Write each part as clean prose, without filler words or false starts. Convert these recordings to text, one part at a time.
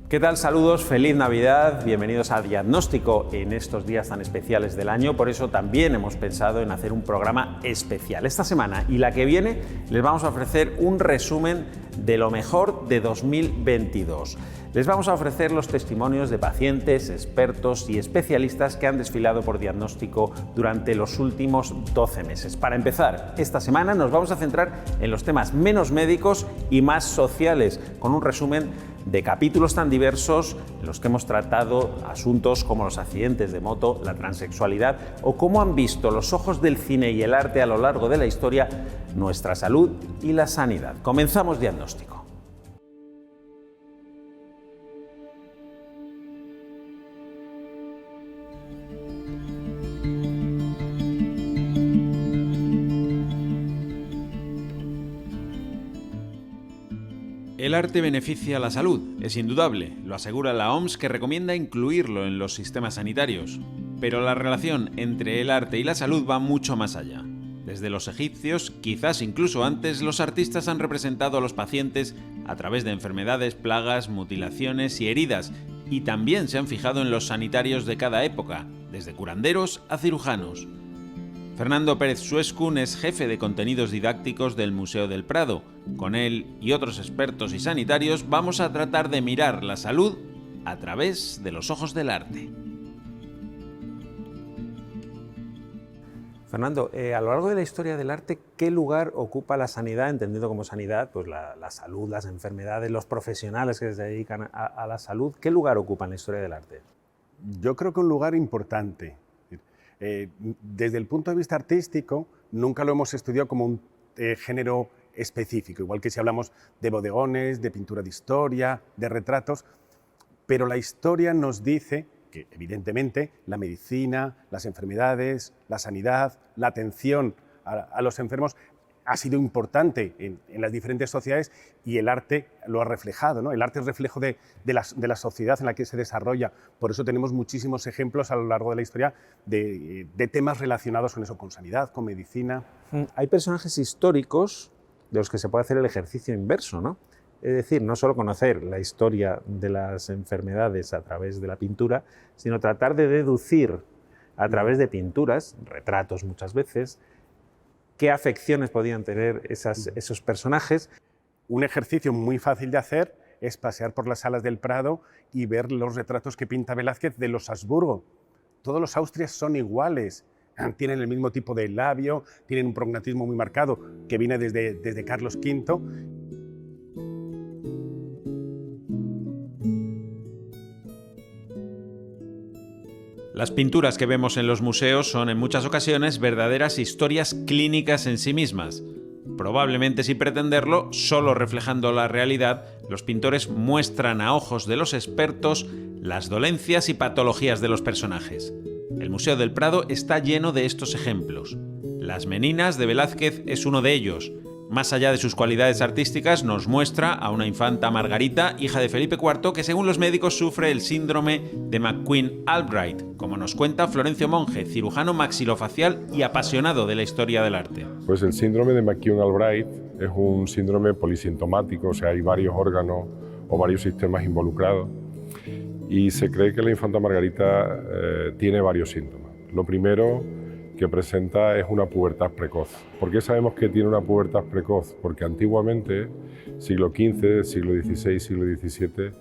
¿Qué tal? Saludos, feliz Navidad, bienvenidos a Diagnóstico en estos días tan especiales del año. Por eso también hemos pensado en hacer un programa especial. Esta semana y la que viene les vamos a ofrecer un resumen de lo mejor de 2022. Les vamos a ofrecer los testimonios de pacientes, expertos y especialistas que han desfilado por Diagnóstico durante los últimos 12 meses. Para empezar, esta semana nos vamos a centrar en los temas menos médicos y más sociales, con un resumen de capítulos tan diversos en los que hemos tratado asuntos como los accidentes de moto, la transexualidad o cómo han visto los ojos del cine y el arte a lo largo de la historia nuestra salud y la sanidad. Comenzamos Diagnóstico. El arte beneficia a la salud, es indudable, lo asegura la OMS, que recomienda incluirlo en los sistemas sanitarios. Pero la relación entre el arte y la salud va mucho más allá. Desde los egipcios, quizás incluso antes, los artistas han representado a los pacientes a través de enfermedades, plagas, mutilaciones y heridas, y también se han fijado en los sanitarios de cada época, desde curanderos a cirujanos. Fernando Pérez Suescun es jefe de contenidos didácticos del Museo del Prado. Con él y otros expertos y sanitarios vamos a tratar de mirar la salud a través de los ojos del arte. Fernando, a lo largo de la historia del arte, ¿qué lugar ocupa la sanidad, entendido como sanidad, pues la salud, las enfermedades, los profesionales que se dedican a la salud? ¿Qué lugar ocupa en la historia del arte? Yo creo que un lugar importante. Desde el punto de vista artístico, nunca lo hemos estudiado como un género específico, igual que si hablamos de bodegones, de pintura de historia, de retratos, pero la historia nos dice que, evidentemente, la medicina, las enfermedades, la sanidad, la atención a los enfermos ha sido importante en las diferentes sociedades y el arte lo ha reflejado, ¿no? El arte es reflejo de la sociedad en la que se desarrolla. Por eso tenemos muchísimos ejemplos a lo largo de la historia de temas relacionados con eso, con sanidad, con medicina. Hay personajes históricos de los que se puede hacer el ejercicio inverso, ¿no? Es decir, no solo conocer la historia de las enfermedades a través de la pintura, sino tratar de deducir a través de pinturas, retratos muchas veces, qué afecciones podían tener esos personajes. Un ejercicio muy fácil de hacer es pasear por las salas del Prado y ver los retratos que pinta Velázquez de los Habsburgo. Todos los Austrias son iguales, tienen el mismo tipo de labio, tienen un prognatismo muy marcado que viene desde Carlos V. Las pinturas que vemos en los museos son en muchas ocasiones verdaderas historias clínicas en sí mismas. Probablemente sin pretenderlo, solo reflejando la realidad, los pintores muestran a ojos de los expertos las dolencias y patologías de los personajes. El Museo del Prado está lleno de estos ejemplos. Las Meninas de Velázquez es uno de ellos. Más allá de sus cualidades artísticas, nos muestra a una infanta Margarita, hija de Felipe IV, que según los médicos sufre el síndrome de McQueen-Albright, como nos cuenta Florencio Monge, cirujano maxilofacial y apasionado de la historia del arte. Pues el síndrome de McQueen-Albright es un síndrome polisintomático, o sea, hay varios órganos o varios sistemas involucrados, y se cree que la infanta Margarita tiene varios síntomas. Lo primero que presenta es una pubertad precoz. ¿Por qué sabemos que tiene una pubertad precoz? Porque antiguamente, siglo XV, siglo XVI, siglo XVII,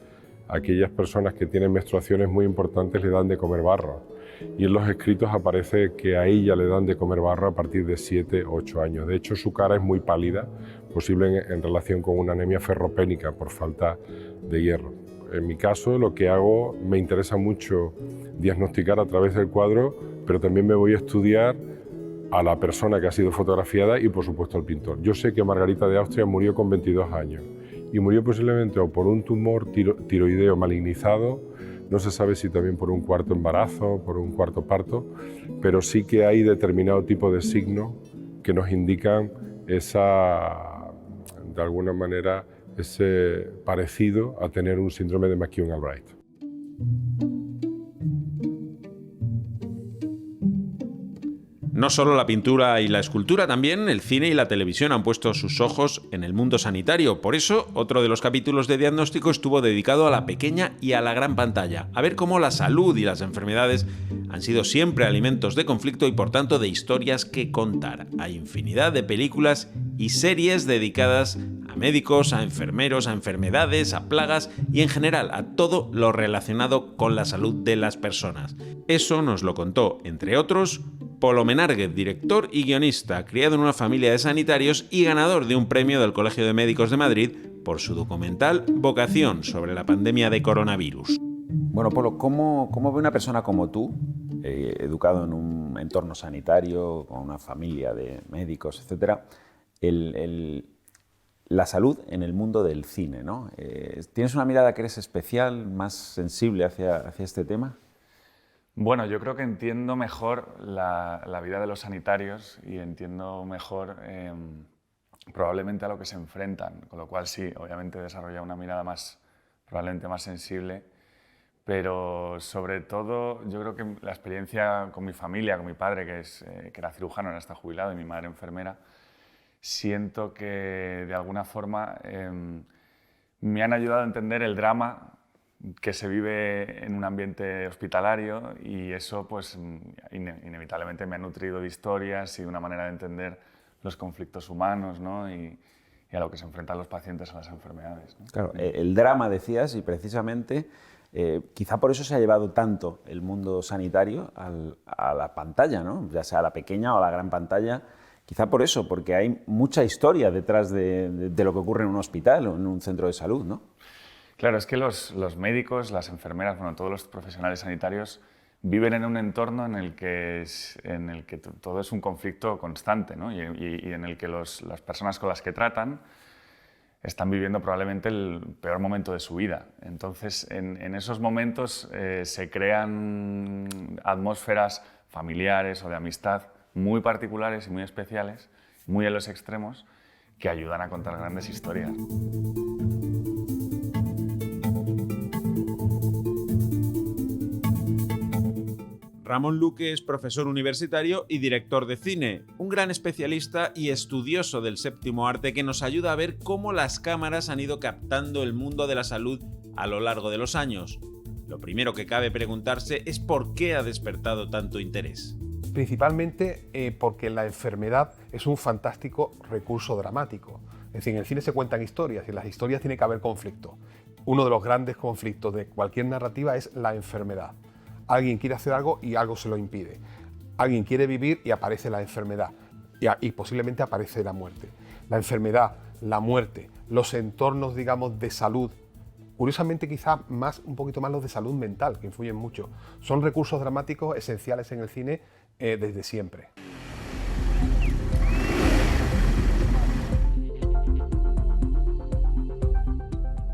aquellas personas que tienen menstruaciones muy importantes le dan de comer barro. Y en los escritos aparece que a ella le dan de comer barro a partir de 7 o 8 años. De hecho, su cara es muy pálida, posible en relación con una anemia ferropénica por falta de hierro. En mi caso, lo que hago, me interesa mucho diagnosticar a través del cuadro, pero también me voy a estudiar a la persona que ha sido fotografiada y, por supuesto, al pintor. Yo sé que Margarita de Austria murió con 22 años y murió posiblemente o por un tumor tiroideo malignizado, no se sabe si también por un cuarto embarazo, por un cuarto parto, pero sí que hay determinado tipo de signos que nos indican de alguna manera, ese parecido a tener un síndrome de McQueen-Albright. No solo la pintura y la escultura, también el cine y la televisión han puesto sus ojos en el mundo sanitario. Por eso, otro de los capítulos de Diagnóstico estuvo dedicado a la pequeña y a la gran pantalla, a ver cómo la salud y las enfermedades han sido siempre alimentos de conflicto y por tanto de historias que contar. Hay infinidad de películas y series dedicadas a médicos, a enfermeros, a enfermedades, a plagas y en general a todo lo relacionado con la salud de las personas. Eso nos lo contó, entre otros, Polo Menárguez, director y guionista, criado en una familia de sanitarios y ganador de un premio del Colegio de Médicos de Madrid por su documental Vocación sobre la pandemia de coronavirus. Bueno, Polo, ¿cómo ve una persona como tú, educado en un entorno sanitario, con una familia de médicos, etcétera, la salud en el mundo del cine, ¿no? ¿Tienes una mirada que eres especial, más sensible hacia este tema? Bueno, yo creo que entiendo mejor la vida de los sanitarios y entiendo mejor probablemente a lo que se enfrentan, con lo cual sí, obviamente desarrolla una mirada probablemente más sensible, pero sobre todo yo creo que la experiencia con mi familia, con mi padre que era cirujano, ahora está jubilado, y mi madre enfermera, siento que de alguna forma me han ayudado a entender el drama que se vive en un ambiente hospitalario, y eso pues inevitablemente me ha nutrido de historias y de una manera de entender los conflictos humanos, ¿no? y a lo que se enfrentan los pacientes a las enfermedades, ¿no? Claro, el drama decías, y precisamente quizá por eso se ha llevado tanto el mundo sanitario a la pantalla, ¿no? Ya sea a la pequeña o a la gran pantalla. Quizá por eso, porque hay mucha historia detrás de lo que ocurre en un hospital o en un centro de salud, ¿no? Claro, es que los médicos, las enfermeras, bueno, todos los profesionales sanitarios viven en un entorno en el que todo es un conflicto constante, ¿no? y en el que las personas con las que tratan están viviendo probablemente el peor momento de su vida. Entonces, en esos momentos se crean atmósferas familiares o de amistad muy particulares y muy especiales, muy en los extremos, que ayudan a contar grandes historias. Ramón Luque es profesor universitario y director de cine, un gran especialista y estudioso del séptimo arte que nos ayuda a ver cómo las cámaras han ido captando el mundo de la salud a lo largo de los años. Lo primero que cabe preguntarse es por qué ha despertado tanto interés. Principalmente porque la enfermedad es un fantástico recurso dramático. Es decir, en el cine se cuentan historias y en las historias tiene que haber conflicto. Uno de los grandes conflictos de cualquier narrativa es la enfermedad. Alguien quiere hacer algo y algo se lo impide. Alguien quiere vivir y aparece la enfermedad. Y posiblemente aparece la muerte. La enfermedad, la muerte, los entornos, digamos, de salud, curiosamente quizá un poquito más los de salud mental, que influyen mucho, son recursos dramáticos esenciales en el cine desde siempre.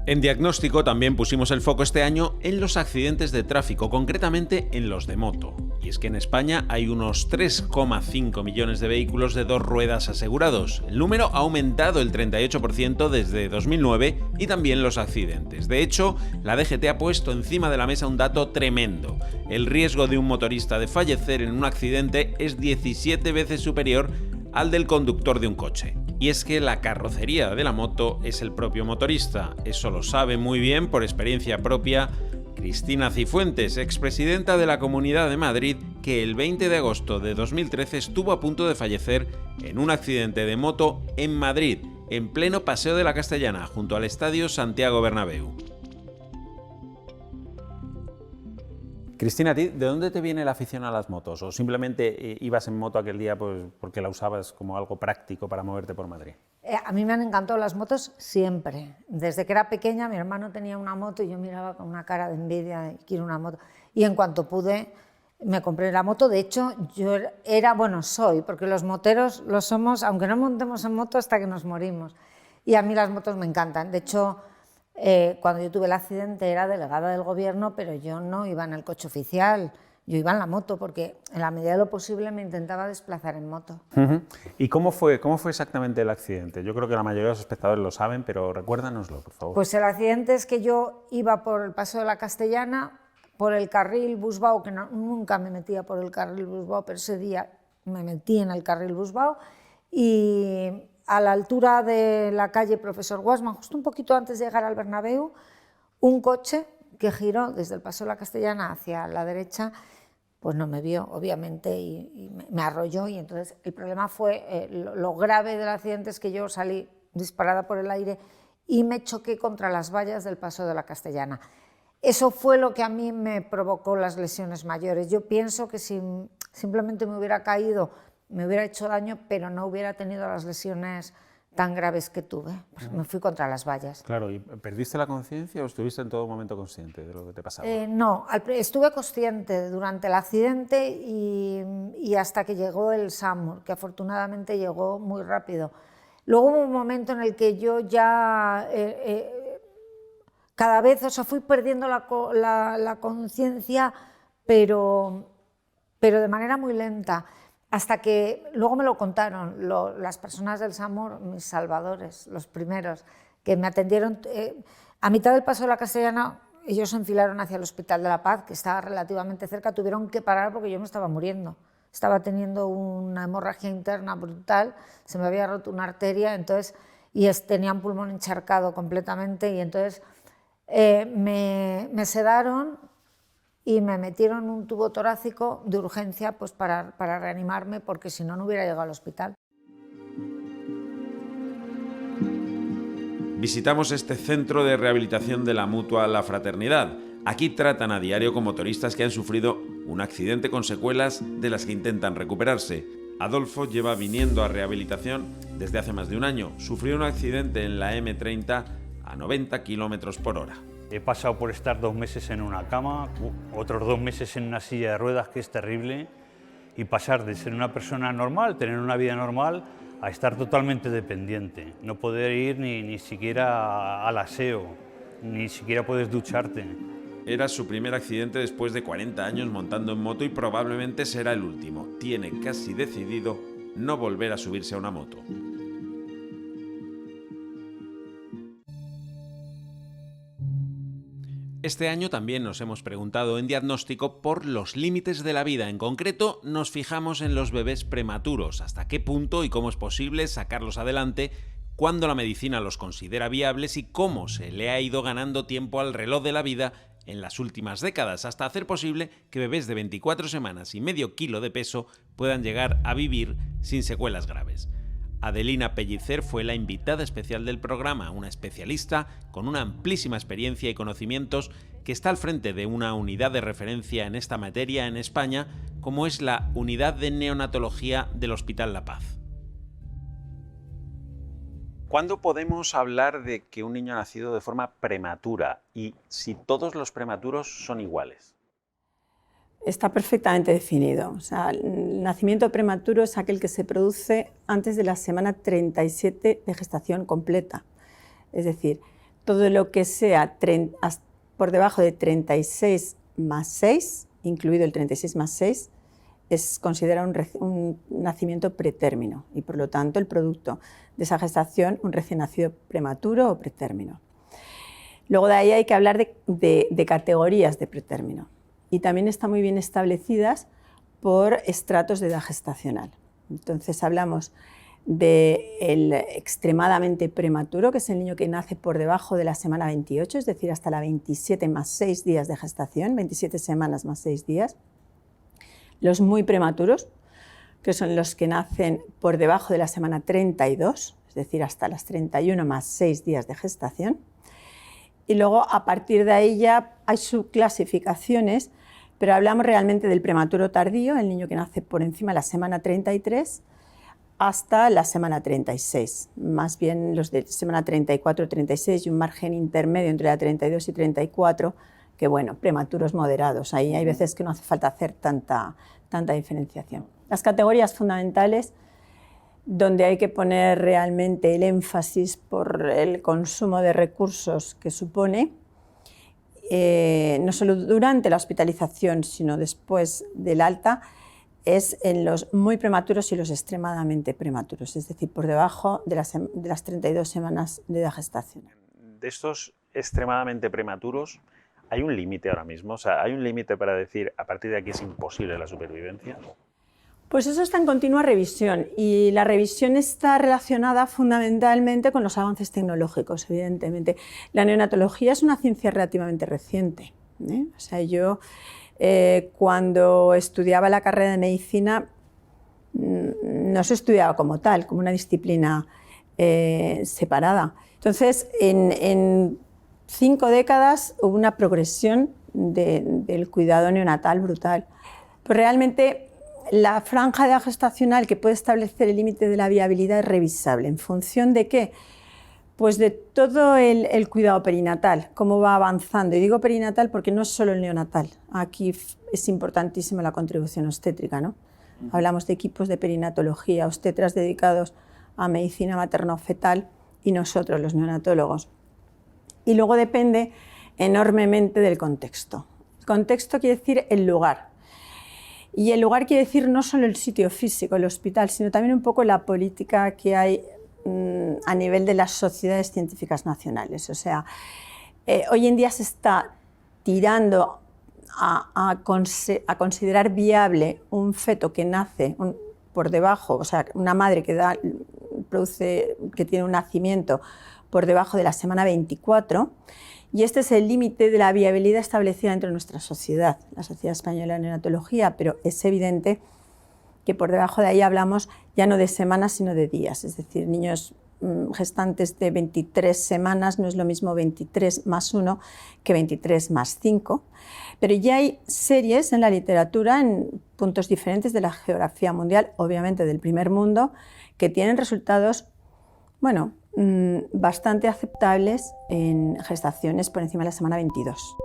En Diagnóstico también pusimos el foco este año en los accidentes de tráfico, concretamente en los de moto. Y es que en España hay unos 3,5 millones de vehículos de dos ruedas asegurados. El número ha aumentado el 38% desde 2009 y también los accidentes. De hecho, la DGT ha puesto encima de la mesa un dato tremendo. El riesgo de un motorista de fallecer en un accidente es 17 veces superior al del conductor de un coche. Y es que la carrocería de la moto es el propio motorista. Eso lo sabe muy bien por experiencia propia Cristina Cifuentes, expresidenta de la Comunidad de Madrid, que el 20 de agosto de 2013 estuvo a punto de fallecer en un accidente de moto en Madrid, en pleno Paseo de la Castellana, junto al Estadio Santiago Bernabéu. Cristina, ¿a ti de dónde te viene la afición a las motos? ¿O simplemente ibas en moto aquel día pues, porque la usabas como algo práctico para moverte por Madrid? A mí me han encantado las motos siempre. Desde que era pequeña, mi hermano tenía una moto y yo miraba con una cara de envidia de quiero una moto. Y en cuanto pude, me compré la moto. De hecho, yo soy, porque los moteros lo somos, aunque no montemos en moto hasta que nos morimos. Y a mí las motos me encantan. De hecho, cuando yo tuve el accidente era delegada del gobierno, pero yo no iba en el coche oficial, yo iba en la moto porque en la medida de lo posible me intentaba desplazar en moto. ¿Y cómo fue exactamente el accidente? Yo creo que la mayoría de los espectadores lo saben, pero recuérdanoslo, por favor. Pues el accidente es que yo iba por el Paseo de la Castellana, por el carril Busbao, que nunca me metía por el carril Busbao, pero ese día me metí en el carril Busbao y a la altura de la calle Profesor Guasman, justo un poquito antes de llegar al Bernabéu, un coche que giró desde el Paso de la Castellana hacia la derecha, pues no me vio, obviamente, y me arrolló. Y entonces el problema fue, lo grave del accidente es que yo salí disparada por el aire y me choqué contra las vallas del Paso de la Castellana. Eso fue lo que a mí me provocó las lesiones mayores. Yo pienso que si simplemente me hubiera caído, me hubiera hecho daño, pero no hubiera tenido las lesiones tan graves que tuve. Pues me fui contra las vallas. Claro, ¿y perdiste la conciencia o estuviste en todo momento consciente de lo que te pasaba? No, estuve consciente durante el accidente y hasta que llegó el SAMUR, que afortunadamente llegó muy rápido. Luego hubo un momento en el que yo ya cada vez, o sea, fui perdiendo la conciencia, pero de manera muy lenta. Hasta que luego me lo contaron las personas del SAMUR, mis salvadores, los primeros, que me atendieron. A mitad del Paso de la Castellana, ellos se enfilaron hacia el Hospital de la Paz, que estaba relativamente cerca, tuvieron que parar porque yo me estaba muriendo. Estaba teniendo una hemorragia interna brutal, se me había roto una arteria, entonces, y tenía un pulmón encharcado completamente, y entonces me sedaron y me metieron un tubo torácico de urgencia pues para reanimarme, porque si no, no hubiera llegado al hospital. Visitamos este centro de rehabilitación de la Mutua La Fraternidad. Aquí tratan a diario con motoristas que han sufrido un accidente con secuelas de las que intentan recuperarse. Adolfo lleva viniendo a rehabilitación desde hace más de un año. Sufrió un accidente en la M30 a 90 km por hora. He pasado por estar 2 meses en una cama, otros 2 meses en una silla de ruedas, que es terrible, y pasar de ser una persona normal, tener una vida normal, a estar totalmente dependiente. No poder ir ni siquiera al aseo, ni siquiera puedes ducharte. Era su primer accidente después de 40 años montando en moto y probablemente será el último. Tiene casi decidido no volver a subirse a una moto. Este año también nos hemos preguntado en Diagnóstico por los límites de la vida. En concreto, nos fijamos en los bebés prematuros, hasta qué punto y cómo es posible sacarlos adelante, cuándo la medicina los considera viables y cómo se le ha ido ganando tiempo al reloj de la vida en las últimas décadas, hasta hacer posible que bebés de 24 semanas y medio kilo de peso puedan llegar a vivir sin secuelas graves. Adelina Pellicer fue la invitada especial del programa, una especialista con una amplísima experiencia y conocimientos que está al frente de una unidad de referencia en esta materia en España, como es la Unidad de Neonatología del Hospital La Paz. ¿Cuándo podemos hablar de que un niño ha nacido de forma prematura y si todos los prematuros son iguales? Está perfectamente definido. O sea, el nacimiento prematuro es aquel que se produce antes de la semana 37 de gestación completa. Es decir, todo lo que sea por debajo de 36 más 6, incluido el 36 más 6, es considerado un nacimiento pretérmino y, por lo tanto, el producto de esa gestación, un recién nacido prematuro o pretérmino. Luego de ahí hay que hablar de categorías de pretérmino. Y también están muy bien establecidas por estratos de edad gestacional. Entonces hablamos del extremadamente prematuro, que es el niño que nace por debajo de la semana 28, es decir, hasta la 27 más 6 días de gestación, 27 semanas más 6 días. Los muy prematuros, que son los que nacen por debajo de la semana 32, es decir, hasta las 31 más 6 días de gestación. Y luego, a partir de ahí ya hay subclasificaciones, pero hablamos realmente del prematuro tardío, el niño que nace por encima de la semana 33 hasta la semana 36, más bien los de semana 34 y 36 y un margen intermedio entre la 32 y 34, que bueno, prematuros moderados. Ahí hay veces que no hace falta hacer tanta diferenciación. Las categorías fundamentales donde hay que poner realmente el énfasis por el consumo de recursos que supone, no solo durante la hospitalización, sino después del alta, es en los muy prematuros y los extremadamente prematuros, es decir, por debajo de las 32 semanas de edad gestacional. De estos extremadamente prematuros, ¿hay un límite ahora mismo? O sea, ¿hay un límite para decir a partir de aquí es imposible la supervivencia? Pues eso está en continua revisión y la revisión está relacionada fundamentalmente con los avances tecnológicos, evidentemente. La neonatología es una ciencia relativamente reciente, ¿eh? O sea, yo cuando estudiaba la carrera de medicina no se estudiaba como tal, como una disciplina separada. Entonces, en 5 décadas hubo una progresión del cuidado neonatal brutal. Pues realmente la franja de edad gestacional que puede establecer el límite de la viabilidad es revisable. ¿En función de qué? Pues de todo el cuidado perinatal, cómo va avanzando. Y digo perinatal porque no es solo el neonatal. Aquí es importantísima la contribución obstétrica, ¿no? Hablamos de equipos de perinatología, obstetras dedicados a medicina materno-fetal y nosotros, los neonatólogos. Y luego depende enormemente del contexto. El contexto quiere decir el lugar. Y el lugar quiere decir no solo el sitio físico, el hospital, sino también un poco la política que hay a nivel de las sociedades científicas nacionales. O sea, hoy en día se está tirando a considerar viable un feto que nace por debajo, o sea, una madre que tiene un nacimiento por debajo de la semana 24, y este es el límite de la viabilidad establecida entre nuestra sociedad, la Sociedad Española de Neonatología, pero es evidente que por debajo de ahí hablamos ya no de semanas, sino de días, es decir, niños gestantes de 23 semanas no es lo mismo 23 más 1 que 23 más 5, pero ya hay series en la literatura en puntos diferentes de la geografía mundial, obviamente del primer mundo, que tienen resultados, bueno, bastante aceptables en gestaciones por encima de la semana 22.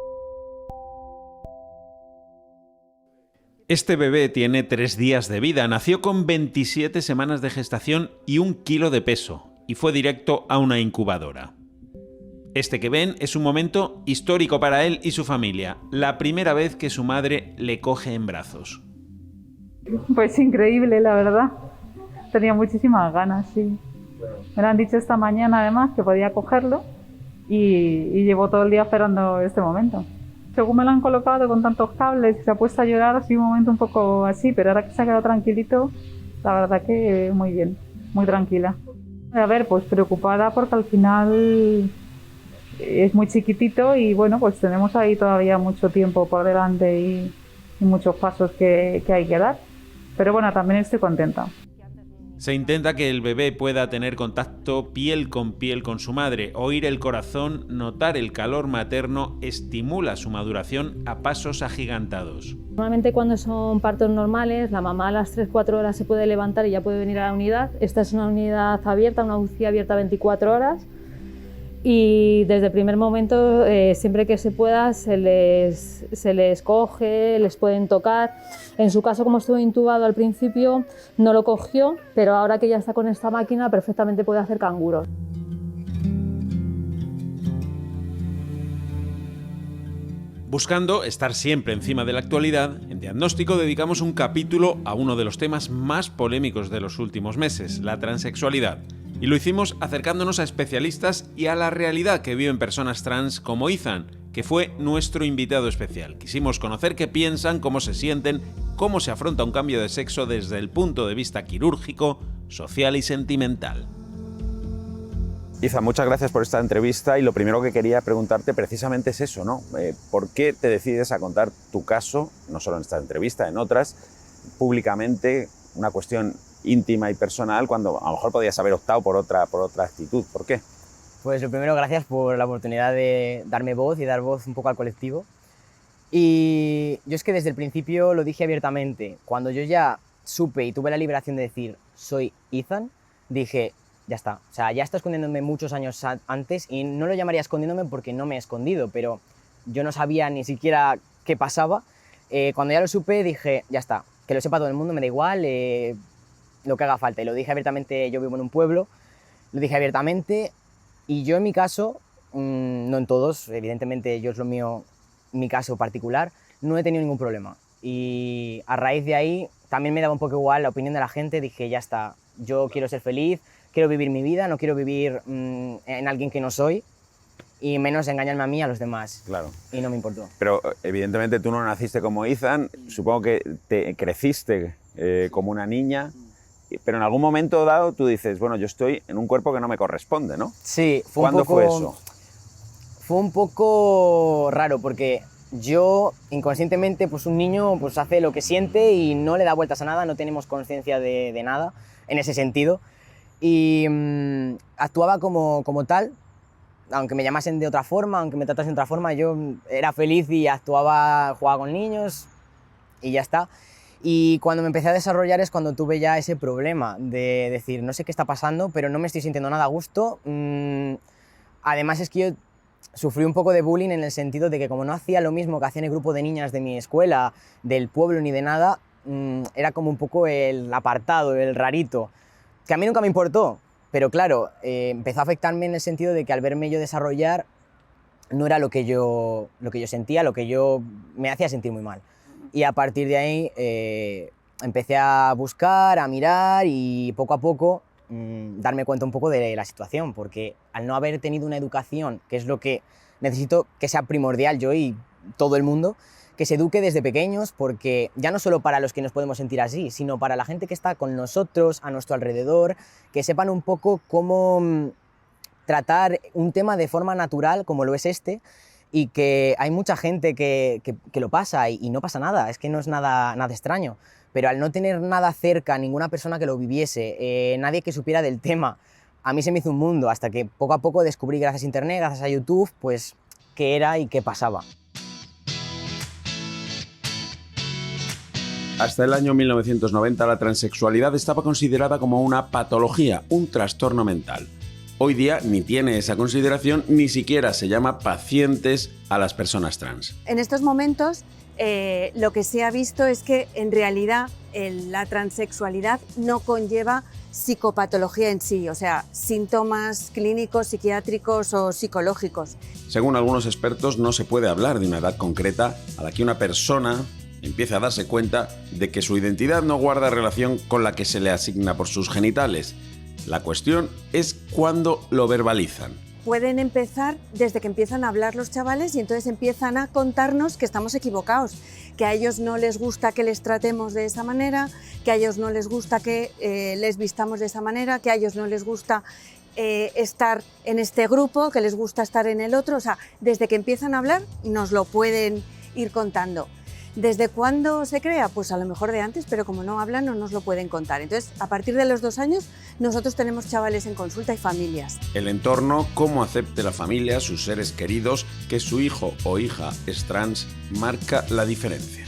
Este bebé tiene 3 días de vida, nació con 27 semanas de gestación y 1 kilo de peso, y fue directo a una incubadora. Este que ven es un momento histórico para él y su familia, la primera vez que su madre le coge en brazos. Pues increíble, la verdad. Tenía muchísimas ganas, sí. Me lo han dicho esta mañana además que podía cogerlo y llevo todo el día esperando este momento. Según me lo han colocado con tantos cables y se ha puesto a llorar, ha sido un momento un poco así, pero ahora que se ha quedado tranquilito, la verdad que muy bien, muy tranquila. A ver, pues preocupada porque al final es muy chiquitito y bueno, pues tenemos ahí todavía mucho tiempo por delante y muchos pasos que hay que dar. Pero bueno, también estoy contenta. Se intenta que el bebé pueda tener contacto piel con su madre, oír el corazón, notar el calor materno, estimula su maduración a pasos agigantados. Normalmente cuando son partos normales, la mamá a las 3-4 horas se puede levantar y ya puede venir a la unidad. Esta es una unidad abierta, una UCI abierta 24 horas. Y desde el primer momento, siempre que se pueda, se les coge, les pueden tocar. En su caso, como estuvo intubado al principio, no lo cogió, pero ahora que ya está con esta máquina, perfectamente puede hacer canguros. Buscando estar siempre encima de la actualidad, en Diagnóstico dedicamos un capítulo a uno de los temas más polémicos de los últimos meses, la transexualidad. Y lo hicimos acercándonos a especialistas y a la realidad que viven personas trans como Ethan, que fue nuestro invitado especial. Quisimos conocer qué piensan, cómo se sienten, cómo se afronta un cambio de sexo desde el punto de vista quirúrgico, social y sentimental. Ethan, muchas gracias por esta entrevista y lo primero que quería preguntarte precisamente es eso, ¿no? ¿Por qué te decides a contar tu caso, no solo en esta entrevista, en otras, públicamente, una cuestión íntima y personal, cuando a lo mejor podías haber optado por otra actitud? ¿Por qué? Pues lo primero, gracias por la oportunidad de darme voz y dar voz un poco al colectivo. Y yo es que desde el principio lo dije abiertamente. Cuando yo ya supe y tuve la liberación de decir soy Ethan, dije ya está. O sea, ya está escondiéndome muchos años antes y no lo llamaría escondiéndome porque no me he escondido, pero yo no sabía ni siquiera qué pasaba. Cuando ya lo supe dije ya está, que lo sepa todo el mundo, me da igual, lo que haga falta. Y lo dije abiertamente, yo vivo en un pueblo, lo dije abiertamente y yo en mi caso, no en todos, evidentemente yo es lo mío, mi caso particular, no he tenido ningún problema. Y a raíz de ahí también me daba un poco igual la opinión de la gente, dije ya está, yo quiero ser feliz, quiero vivir mi vida, no quiero vivir en alguien que no soy y menos engañarme a mí y a los demás. Claro. Y no me importó. Pero evidentemente tú no naciste como Ethan, supongo que te creciste como una niña, pero en algún momento dado tú dices, bueno, yo estoy en un cuerpo que no me corresponde, ¿no? Sí, ¿Cuándo fue eso? Fue un poco raro porque yo inconscientemente, pues un niño pues hace lo que siente y no le da vueltas a nada, no tenemos conciencia de nada en ese sentido y actuaba como tal, aunque me llamasen de otra forma, aunque me tratasen de otra forma, yo era feliz y actuaba, jugaba con niños y ya está. Y cuando me empecé a desarrollar es cuando tuve ya ese problema de decir, no sé qué está pasando, pero no me estoy sintiendo nada a gusto. Además es que yo sufrí un poco de bullying en el sentido de que como no hacía lo mismo que hacía en el grupo de niñas de mi escuela, del pueblo ni de nada, era como un poco el apartado, el rarito, que a mí nunca me importó, pero claro, empezó a afectarme en el sentido de que al verme yo desarrollar no era lo que yo sentía, lo que yo me hacía sentir muy mal. Y a partir de ahí empecé a buscar, a mirar y poco a poco darme cuenta un poco de la situación, porque al no haber tenido una educación, que es lo que necesito que sea primordial yo y todo el mundo, que se eduque desde pequeños, porque ya no solo para los que nos podemos sentir así, sino para la gente que está con nosotros, a nuestro alrededor, que sepan un poco cómo tratar un tema de forma natural, como lo es este, y que hay mucha gente que lo pasa y no pasa nada, es que no es nada extraño. Pero al no tener nada cerca, ninguna persona que lo viviese, nadie que supiera del tema, a mí se me hizo un mundo, hasta que poco a poco descubrí gracias a internet, gracias a YouTube, pues qué era y qué pasaba. Hasta el año 1990 la transexualidad estaba considerada como una patología, un trastorno mental. Hoy día ni tiene esa consideración, ni siquiera se llama pacientes a las personas trans. En estos momentos lo que se ha visto es que en realidad la transexualidad no conlleva psicopatología en sí, o sea, síntomas clínicos, psiquiátricos o psicológicos. Según algunos expertos, no se puede hablar de una edad concreta a la que una persona empiece a darse cuenta de que su identidad no guarda relación con la que se le asigna por sus genitales. La cuestión es cuándo lo verbalizan. Pueden empezar desde que empiezan a hablar los chavales y entonces empiezan a contarnos que estamos equivocados, que a ellos no les gusta que les tratemos de esa manera, que a ellos no les gusta que les vistamos de esa manera, que a ellos no les gusta estar en este grupo, que les gusta estar en el otro. O sea, desde que empiezan a hablar nos lo pueden ir contando. ¿Desde cuándo se crea? Pues a lo mejor de antes, pero como no hablan no nos lo pueden contar. Entonces, a partir de los 2 años, nosotros tenemos chavales en consulta y familias. El entorno, cómo acepte la familia, sus seres queridos, que su hijo o hija es trans, marca la diferencia.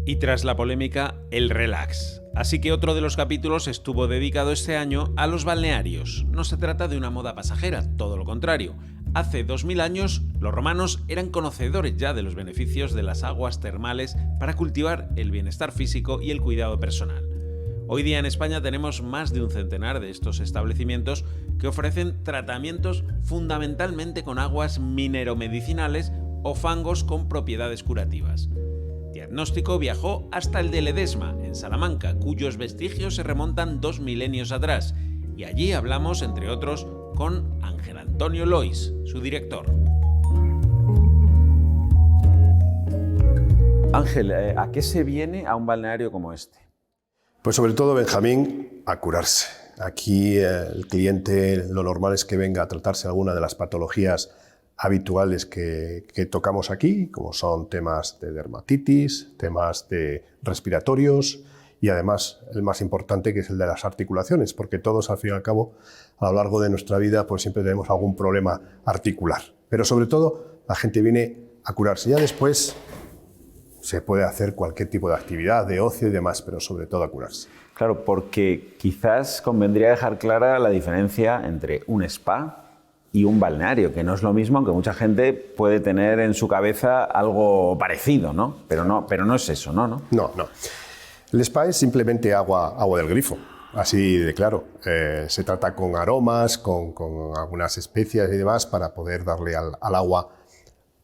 Y tras la polémica, el relax. Así que otro de los capítulos estuvo dedicado este año a los balnearios. No se trata de una moda pasajera, todo lo contrario. Hace 2000 años, los romanos eran conocedores ya de los beneficios de las aguas termales para cultivar el bienestar físico y el cuidado personal. Hoy día en España tenemos más de un centenar de estos establecimientos que ofrecen tratamientos fundamentalmente con aguas mineromedicinales o fangos con propiedades curativas. Diagnóstico viajó hasta el de Ledesma, en Salamanca, cuyos vestigios se remontan 2 milenios atrás, y allí hablamos, entre otros, con Ángel Antonio Lois, su director. Ángel, ¿a qué se viene a un balneario como este? Pues sobre todo, Benjamín, a curarse. Aquí el cliente lo normal es que venga a tratarse alguna de las patologías habituales que tocamos aquí, como son temas de dermatitis, temas de respiratorios y además el más importante, que es el de las articulaciones, porque todos al fin y al cabo a lo largo de nuestra vida pues siempre tenemos algún problema articular. Pero sobre todo la gente viene a curarse. Ya después se puede hacer cualquier tipo de actividad, de ocio y demás, pero sobre todo a curarse. Claro, porque quizás convendría dejar clara la diferencia entre un spa y un balneario, que no es lo mismo, aunque mucha gente puede tener en su cabeza algo parecido, ¿no? Pero no es eso, ¿no? No. El spa es simplemente agua del grifo, así de claro. Se trata con aromas, con algunas especias y demás para poder darle al agua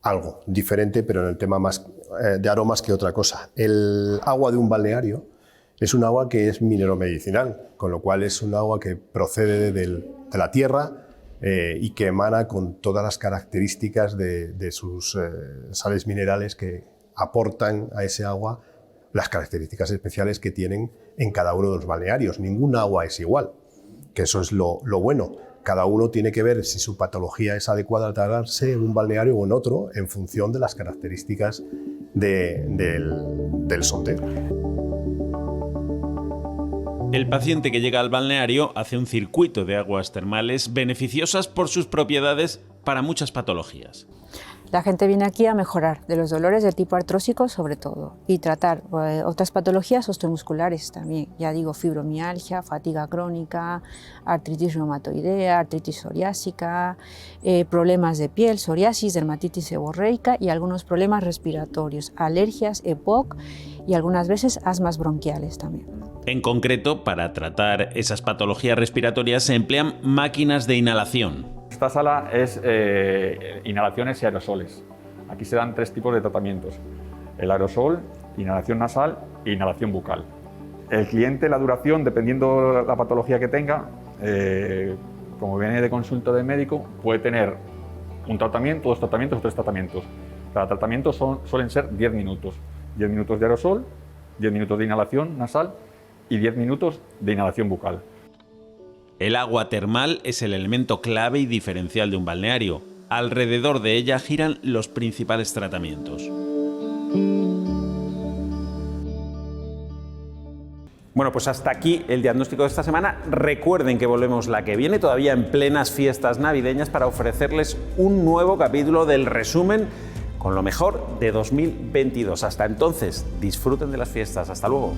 algo diferente, pero en el tema más de aromas que otra cosa. El agua de un balneario es un agua que es mineromedicinal, con lo cual es un agua que procede de la tierra y que emana con todas las características de sus sales minerales que aportan a ese agua las características especiales que tienen en cada uno de los balnearios. Ningún agua es igual, que eso es lo bueno. Cada uno tiene que ver si su patología es adecuada a tratarse en un balneario o en otro en función de las características del sondeo. El paciente que llega al balneario hace un circuito de aguas termales beneficiosas por sus propiedades para muchas patologías. La gente viene aquí a mejorar de los dolores de tipo artrósico sobre todo y tratar otras patologías osteomusculares también, ya digo, fibromialgia, fatiga crónica, artritis reumatoidea, artritis psoriásica, problemas de piel, psoriasis, dermatitis seborreica y algunos problemas respiratorios, alergias, EPOC y algunas veces asmas bronquiales también. En concreto, para tratar esas patologías respiratorias se emplean máquinas de inhalación. Esta sala es inhalaciones y aerosoles. Aquí se dan 3 tipos de tratamientos: el aerosol, inhalación nasal e inhalación bucal. El cliente, la duración, dependiendo de la patología que tenga, como viene de consulta del médico, puede tener un tratamiento, 2 tratamientos o 3 tratamientos. Cada tratamiento suelen ser 10 minutos. 10 minutos de aerosol, 10 minutos de inhalación nasal y 10 minutos de inhalación bucal. El agua termal es el elemento clave y diferencial de un balneario. Alrededor de ella giran los principales tratamientos. Bueno, pues hasta aquí el diagnóstico de esta semana. Recuerden que volvemos la que viene, todavía en plenas fiestas navideñas, para ofrecerles un nuevo capítulo del resumen con lo mejor de 2022. Hasta entonces, disfruten de las fiestas. Hasta luego.